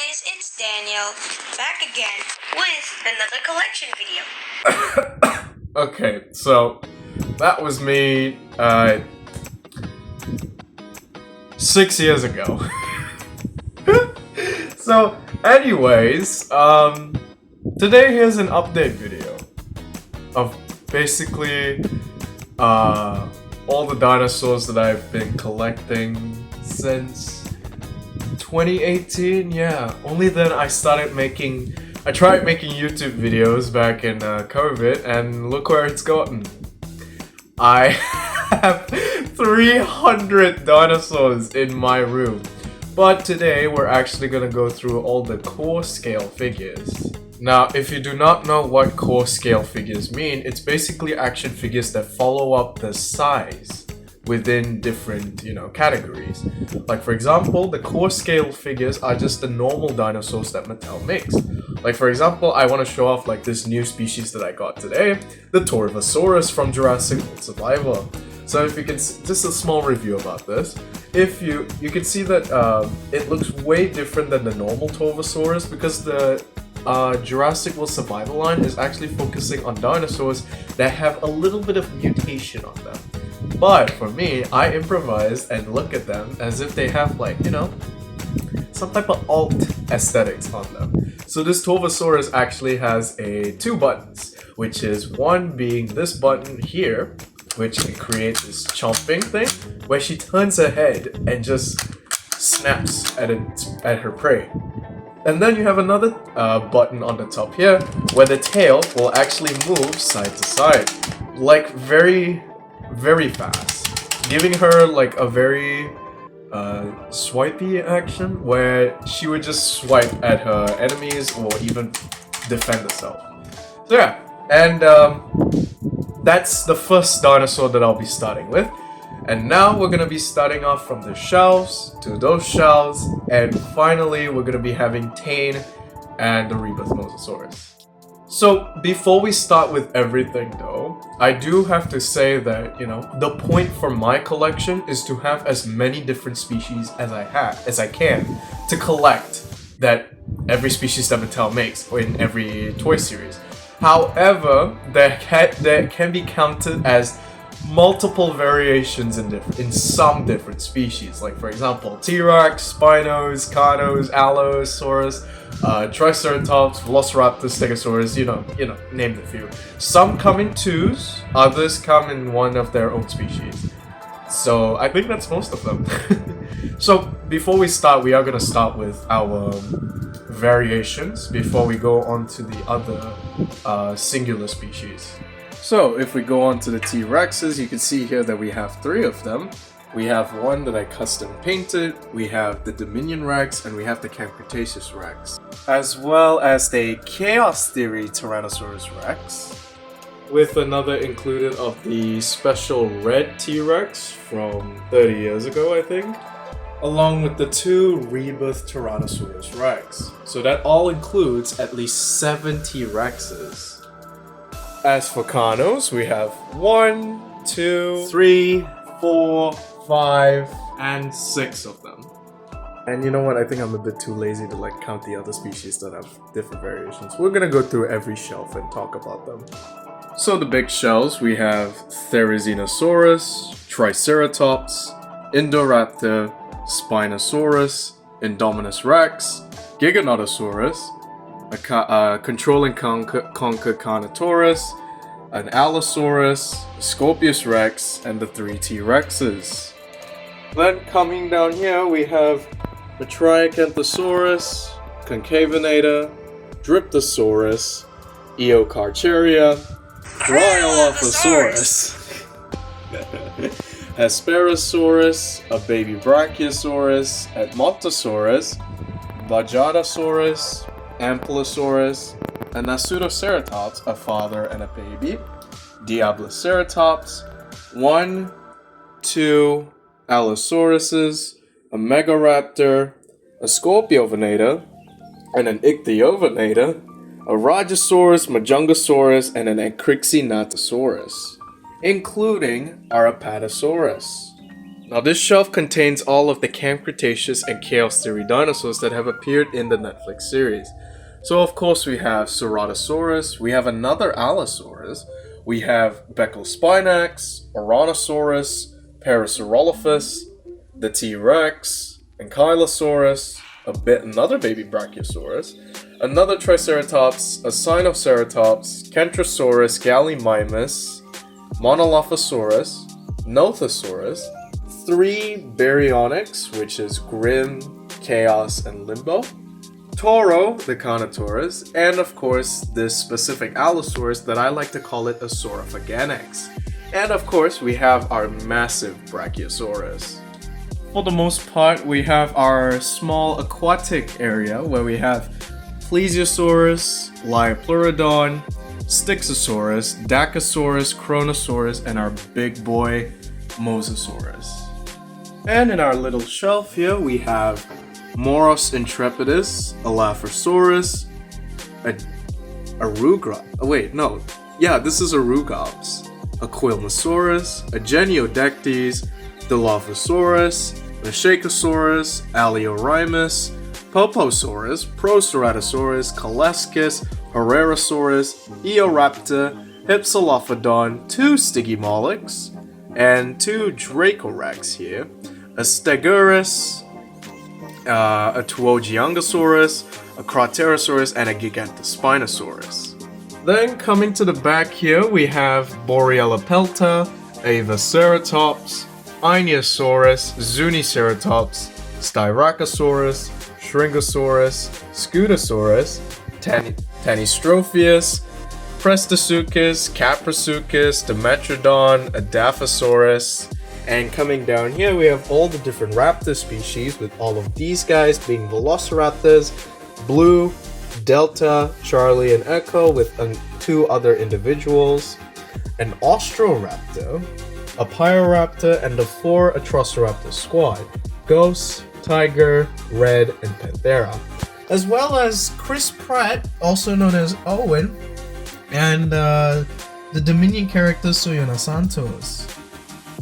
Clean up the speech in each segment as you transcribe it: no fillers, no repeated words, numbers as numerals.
guys, it's Daniel, back again with another collection video. Okay, so that was me 6 years ago. So anyways, today here's an update video of basically all the dinosaurs that I've been collecting since 2018. Yeah, only then I tried making YouTube videos back in COVID, and look where it's gotten. I have 300 dinosaurs in my room. But today we're actually gonna go through all the core scale figures. Now, if you do not know what core scale figures mean, it's basically action figures that follow up the size within different, categories. Like, for example, the core scale figures are just the normal dinosaurs that Mattel makes. Like, for example, I want to show off like this new species that I got today, the Torvosaurus from Jurassic World Survival. So if you can, just a small review about this. If you can see that it looks way different than the normal Torvosaurus, because the Jurassic World Survival line is actually focusing on dinosaurs that have a little bit of mutation on them. But for me, I improvised and look at them as if they have like, some type of alt aesthetics on them. So this Torvosaurus actually has two buttons, which is one being this button here, which can create this chomping thing, where she turns her head and just snaps at her prey. And then you have another button on the top here, where the tail will actually move side to side, like very, very fast, giving her like a very swipey action, where she would just swipe at her enemies or even defend herself. So yeah, and that's the first dinosaur that I'll be starting with. And now we're gonna be starting off from the shelves to those shelves, and finally we're gonna be having Tane and the Rebirth Mosasaurus. So before we start with everything though, I do have to say that, the point for my collection is to have as many different species as I can to collect that every species that Mattel makes in every toy series. However, there can be counted as multiple variations in some different species. Like, for example, T-Rex, Spinos, Carnos, Allosaurus, Triceratops, Velociraptor, Stegosaurus, name a few. Some come in twos, others come in one of their own species. So I think that's most of them. So before we start, we are going to start with our variations before we go on to the other singular species. So if we go on to the T-Rexes, you can see here that we have 3 of them. We have one that I custom painted, we have the Dominion Rex, and we have the Camp Cretaceous Rex, as well as the Chaos Theory Tyrannosaurus Rex, with another included of the special red T-Rex from 30 years ago, I think, along with the 2 Rebirth Tyrannosaurus Rex. So that all includes at least 7 T-Rexes. As for Carnos, we have 1, 2, 3, 4, 5, and 6 of them. And you know what? I think I'm a bit too lazy to count the other species that have different variations. We're gonna go through every shelf and talk about them. So the big shelves, we have Therizinosaurus, Triceratops, Indoraptor, Spinosaurus, Indominus Rex, Giganotosaurus, Controlling Conquer Carnotaurus, an Allosaurus, Scorpius Rex, and the 3 T-Rexes. Then coming down here, we have the Triacanthosaurus, Concavenator, Dryptosaurus, Eocarcharia, Bryolophosaurus, Hesperosaurus, a baby Brachiosaurus, Edmontosaurus, Vajadasaurus, Ampulosaurus, a Nasutoceratops, a father and a baby, Diabloceratops, 1, 2 Allosauruses, a Megaraptor, a Scorpiovenator, and an Ichthyovenator, a Rajasaurus, Majungasaurus, and an Acrixinatosaurus, including our Apatosaurus. Now this shelf contains all of the Camp Cretaceous and Chaos Theory dinosaurs that have appeared in the Netflix series. So of course we have Ceratosaurus, we have another Allosaurus, we have Beckelspinax, Ouranosaurus, Parasaurolophus, the T-Rex, Ankylosaurus, another baby Brachiosaurus, another Triceratops, a Sinoceratops, Kentrosaurus, Gallimimus, Monolophosaurus, Nothosaurus, 3 Baryonyx, which is Grim, Chaos, and Limbo, Toro, the Carnotaurus, and of course this specific Allosaurus that I like to call it a Saurophaganax. And of course we have our massive Brachiosaurus. For the most part, we have our small aquatic area where we have Plesiosaurus, Liopleurodon, Styxosaurus, Dacosaurus, Chronosaurus, and our big boy Mosasaurus. And in our little shelf here, we have Moros intrepidus, Elaphrosaurus, this is Arugops, a Quilmosaurus, a Geniodectes, Dilophosaurus, a Shacosaurus, Aliorymus, Poposaurus, Proceratosaurus, Calescus, Herrerasaurus, Eoraptor, Hypsilophodon, 2 Stygimolochs, and 2 Dracorex here, a Stegosaurus, a Tuojiangosaurus, a Craterosaurus, and a Gigantospinosaurus. Then coming to the back here, we have Borealopelta, Avaceratops, Ionosaurus, Zuniceratops, Styracosaurus, Shringosaurus, Scutosaurus, Tanystropheus, Prestosuchus, Caprosuchus, Dimetrodon, Adaphosaurus, and coming down here we have all the different raptor species, with all of these guys being Velociraptors, Blue, Delta, Charlie, and Echo, with 2 other individuals, an Austroraptor, a Pyroraptor, and the 4 Atrociraptor squad, Ghost, Tiger, Red, and Panthera. As well as Chris Pratt, also known as Owen, and the Dominion character Soyona Santos.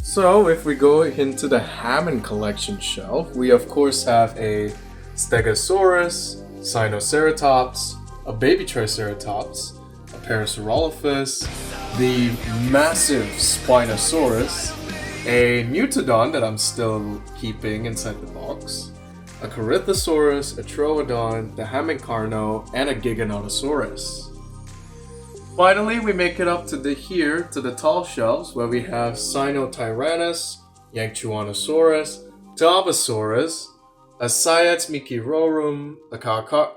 So if we go into the Hammond Collection shelf, we of course have a Stegosaurus, Sinoceratops, a baby Triceratops, a Parasaurolophus, the massive Spinosaurus, a Mutodon that I'm still keeping inside the box, a Corythosaurus, a Troodon, the Hammond-Carno, and a Giganotosaurus. Finally, we make it up to the tall shelves where we have Sinotyrannus, Yanchuanosaurus, Dabosaurus, a Cyathmichirorum,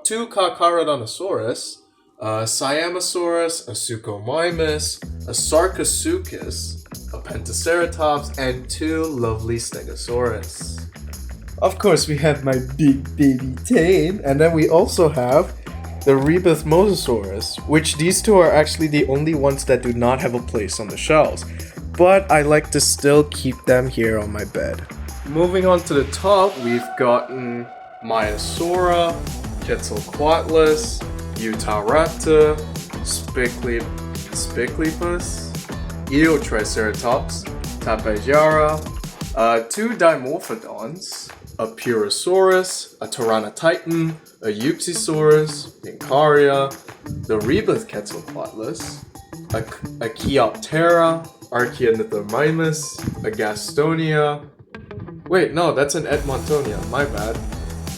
2 Carcharodontosaurus, a Siamosaurus, a Suchomimus, a Sarcosuchus, a Pentaceratops, and 2 lovely Stegosaurus. Of course, we have my big baby Tane, and then we also have the Rebus Mosasaurus, which these 2 are actually the only ones that do not have a place on the shelves, but I like to still keep them here on my bed. Moving on to the top, we've gotten Maiasaura, Quetzalcoatlus, Utahraptor, Spiclipus, Eotriceratops, Tapejara, 2 Dimorphodons, a Purosaurus, a Tyranotitan, a Euxiosaurus, Vincaria, the Rebus Quetzalcoatlus, a Chioptera, Archaeonithomimus, a Gastonia. Wait, no, that's an Edmontonia, my bad.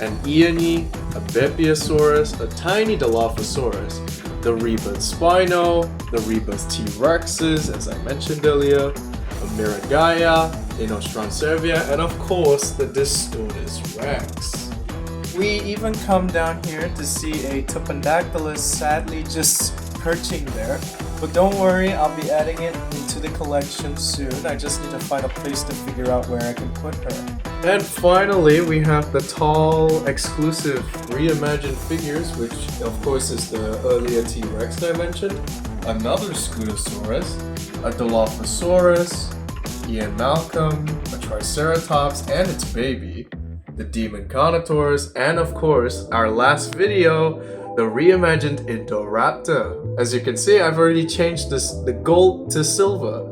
An Eone, a Bepiosaurus, a tiny Dilophosaurus, the Rebus Spino, the Rebus T-Rexes, as I mentioned earlier, a Miragaia, Inostrancevia, and of course the Distordus Rex. We even come down here to see a Tupandactylus sadly just perching there, but don't worry, I'll be adding it into the collection soon. I just need to find a place to figure out where I can put her. And finally, we have the tall, exclusive reimagined figures, which of course is the earlier T-Rex that I mentioned, another Scutosaurus, a Dilophosaurus, Ian Malcolm, a Triceratops and its baby, the Demon Carnotaurus, and of course, our last video, the reimagined Indoraptor. As you can see, I've already changed the gold to silver.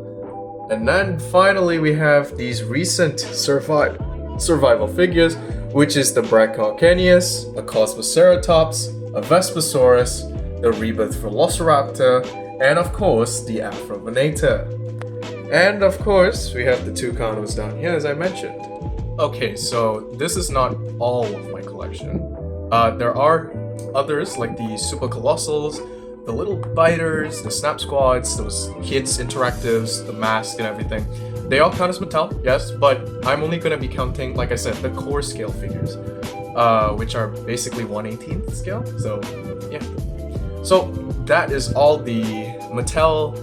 And then finally we have these recent survival figures, which is the Brachioceanius, a Cosmoceratops, a Vespasaurus, the Rebirth Velociraptor, and of course the Afrovenator. And of course we have the two Carnos down here, as I mentioned. Okay, so this is not all of my collection. There are others like the Super Colossals, the Little Biters, the Snap Squads, those kids interactives, the mask and everything. They all count as Mattel, yes, but I'm only gonna be counting, like I said, the core scale figures, which are basically 1/18th scale. So yeah. So that is all the Mattel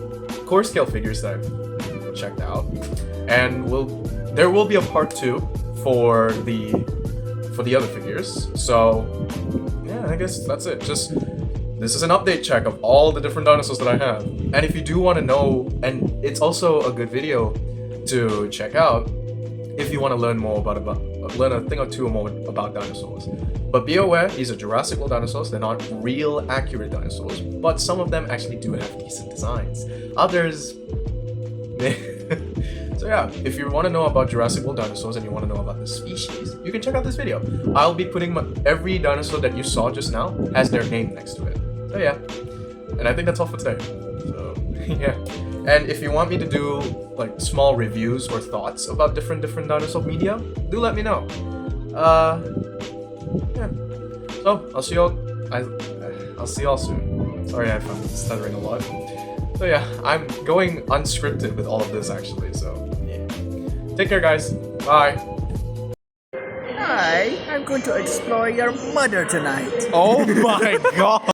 core scale figures that I've checked out, and there will be a part 2 for the other figures. So yeah, I guess that's it. This is an update check of all the different dinosaurs that I have. And if you do want to know, and it's also a good video to check out if you want to learn learn a thing or two more about dinosaurs. But be aware, these are Jurassic World dinosaurs. They're not real accurate dinosaurs, but some of them actually do have decent designs. Others, so yeah, if you want to know about Jurassic World dinosaurs and you want to know about the species, you can check out this video. I'll be putting every dinosaur that you saw just now has their name next to it. So yeah, and I think that's all for today. So yeah, and if you want me to do like small reviews or thoughts about different dinosaur media, do let me know. Yeah. So I'll see y'all soon. Sorry if I'm stuttering a lot. So yeah, I'm going unscripted with all of this actually. So yeah, take care, guys. Bye. I'm going to explore your mother tonight. Oh my god!